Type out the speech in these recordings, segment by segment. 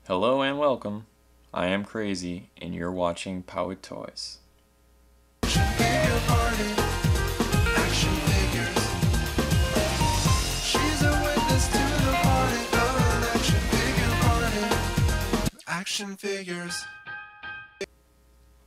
Hello and welcome. I am Crazy, and you're watching PowetToys. Action figures.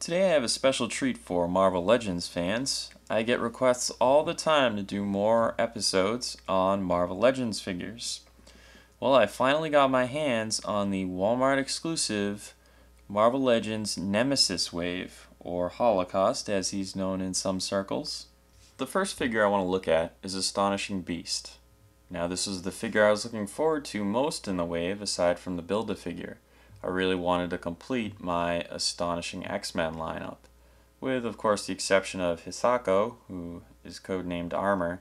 Today I have a special treat for Marvel Legends fans. I get requests all the time to do more episodes on Marvel Legends figures. Well, I finally got my hands on the Wal-Mart exclusive Marvel Legends Nemesis wave, or Holocaust as he's known in some circles. The first figure I want to look at is Astonishing Beast. Now this is the figure I was looking forward to most in the wave aside from the Build-A-Figure. I really wanted to complete my Astonishing X-Men lineup, with of course the exception of Hisako, who is codenamed Armor,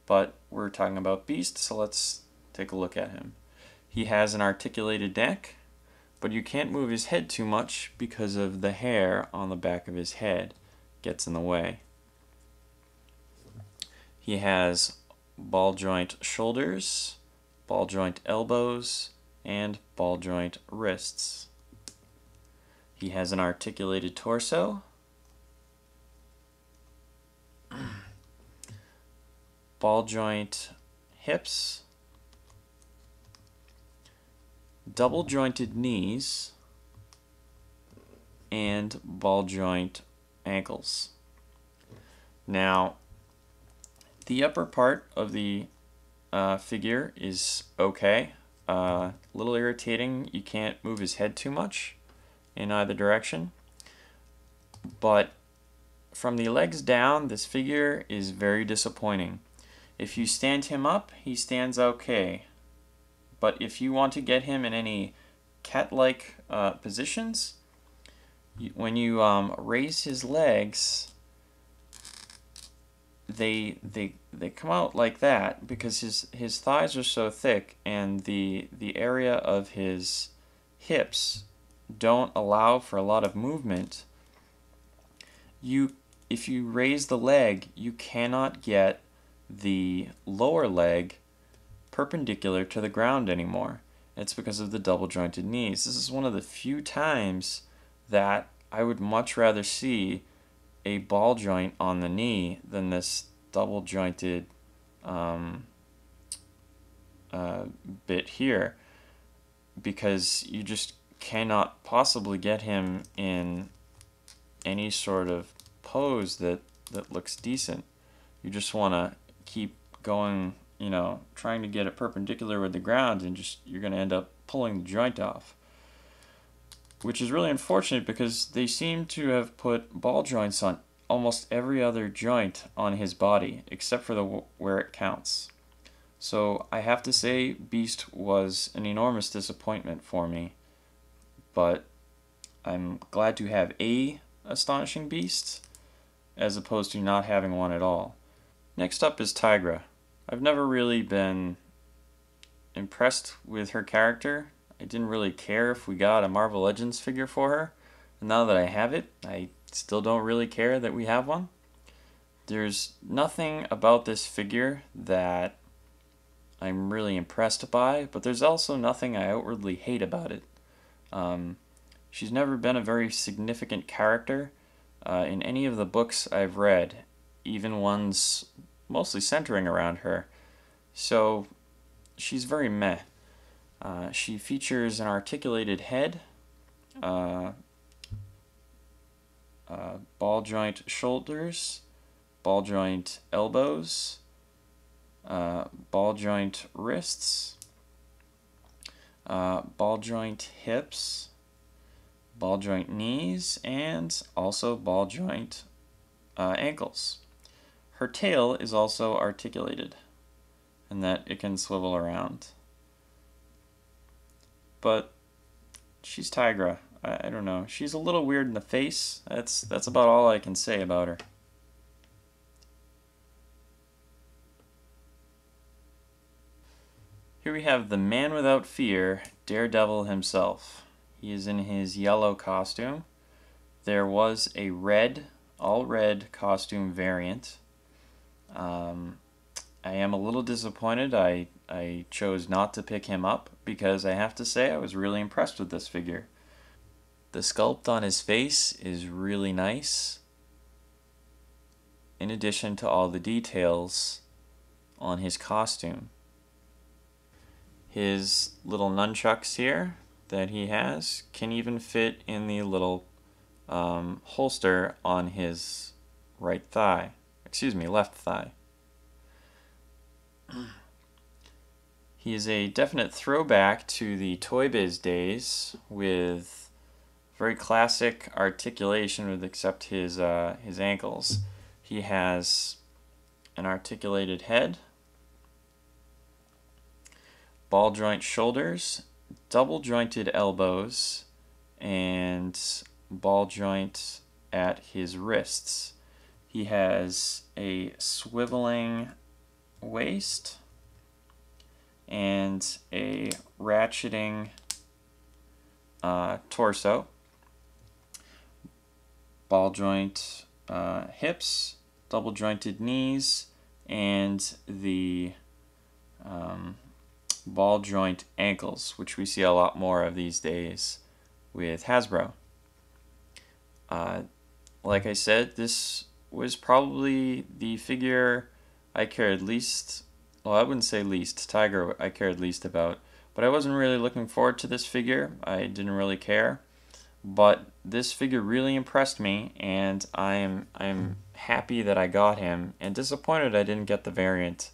but we're talking about Beast, so let's take a look at him. He has an articulated neck, but you can't move his head too much because of the hair on the back of his head gets in the way. He has ball joint shoulders, ball joint elbows, and ball joint wrists. He has an articulated torso, ball joint hips, double jointed knees, and ball joint ankles. Now, the upper part of the figure is okay. A little irritating. You can't move his head too much in either direction. But from the legs down, this figure is very disappointing. If you stand him up, he stands okay. But if you want to get him in any cat-like positions, when you raise his legs, they come out like that because his thighs are so thick and the area of his hips don't allow for a lot of movement. If you raise the leg, you cannot get the lower leg perpendicular to the ground anymore. It's because of the double jointed knees. This is one of the few times that I would much rather see a ball joint on the knee than this double jointed bit here, because you just cannot possibly get him in any sort of pose that looks decent. You just want to keep going, trying to get it perpendicular with the ground, and you're going to end up pulling the joint off, which is really unfortunate because they seem to have put ball joints on almost every other joint on his body except for where it counts. So I have to say Beast was an enormous disappointment for me, but I'm glad to have a Astonishing Beast as opposed to not having one at all. Next up is Tigra. I've never really been impressed with her character. I didn't really care if we got a Marvel Legends figure for her. And now that I have it, I still don't really care that we have one. There's nothing about this figure that I'm really impressed by, but there's also nothing I outwardly hate about it. She's never been a very significant character in any of the books I've read, even ones mostly centering around her. So she's very meh. She features an articulated head, ball joint shoulders, ball joint elbows, ball joint wrists, ball joint hips, ball joint knees, and also ball joint ankles. Her tail is also articulated, and that it can swivel around. But she's Tigra. I don't know. She's a little weird in the face. That's about all I can say about her. Here we have the man without fear, Daredevil himself. He is in his yellow costume. There was a all red costume variant. I am a little disappointed I chose not to pick him up because I have to say I was really impressed with this figure. The sculpt on his face is really nice, in addition to all the details on his costume. His little nunchucks here that he has can even fit in the little holster on his left thigh. He is a definite throwback to the Toy Biz days with very classic articulation, with except his ankles. He has an articulated head, ball joint shoulders, double jointed elbows, and ball joint at his wrists. He has a swiveling waist and a ratcheting torso, ball joint hips, double jointed knees, and the ball joint ankles, which we see a lot more of these days with Hasbro. Like I said, this was probably the figure I cared least, well, I wouldn't say least, Tiger I cared least about, but I wasn't really looking forward to this figure. I didn't really care, but this figure really impressed me, and I'm happy that I got him, and disappointed I didn't get the variant.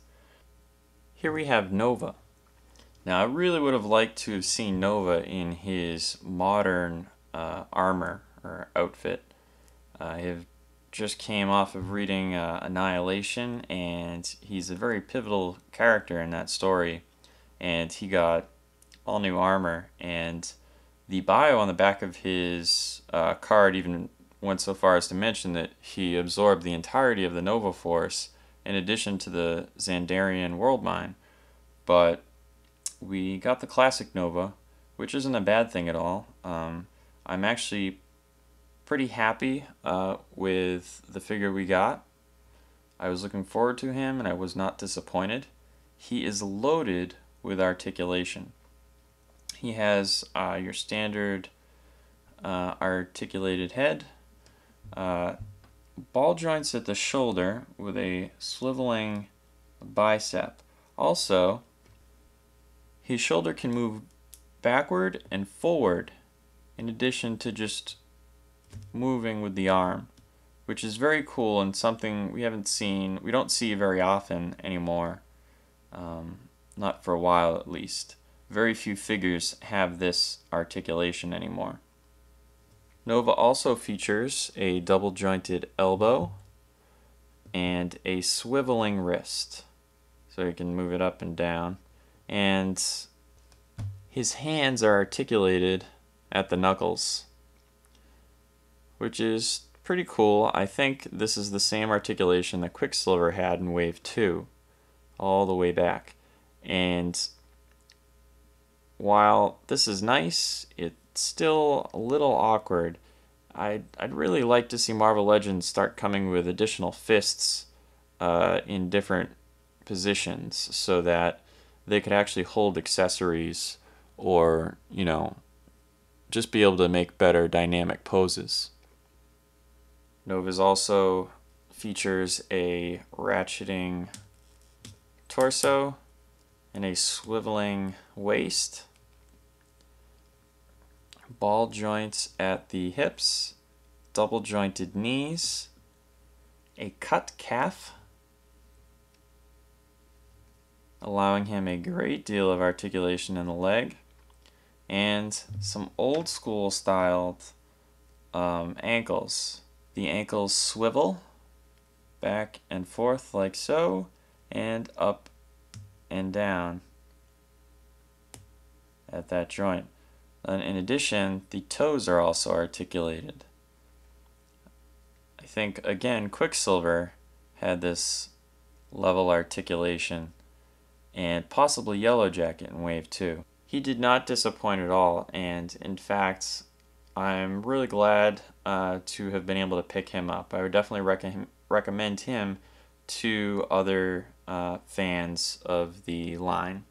Here we have Nova. Now I really would have liked to have seen Nova in his modern armor or outfit. I have just came off of reading Annihilation, and he's a very pivotal character in that story, and he got all new armor, and the bio on the back of his card even went so far as to mention that he absorbed the entirety of the Nova Force in addition to the Xandarian World Mine. But we got the classic Nova, which isn't a bad thing at all. I'm actually pretty happy with the figure we got. I was looking forward to him, and I was not disappointed. He is loaded with articulation. He has your standard articulated head, ball joints at the shoulder with a swiveling bicep. Also, his shoulder can move backward and forward in addition to just moving with the arm, which is very cool and something we don't see very often anymore. Not for a while at least. Very few figures have this articulation anymore. Nova also features a double jointed elbow and a swiveling wrist, so you can move it up and down, and his hands are articulated at the knuckles, which is pretty cool. I think this is the same articulation that Quicksilver had in Wave 2, all the way back. And while this is nice, it's still a little awkward. I'd really like to see Marvel Legends start coming with additional fists in different positions so that they could actually hold accessories or, just be able to make better dynamic poses. Nova's also features a ratcheting torso and a swiveling waist, ball joints at the hips, double jointed knees, a cut calf, allowing him a great deal of articulation in the leg, and some old school styled ankles. The ankles swivel back and forth like so, and up and down at that joint. And in addition, the toes are also articulated. I think, again, Quicksilver had this level articulation, and possibly Yellow Jacket in Wave 2. He did not disappoint at all, and in fact, I'm really glad to have been able to pick him up. I would definitely recommend him to other fans of the line.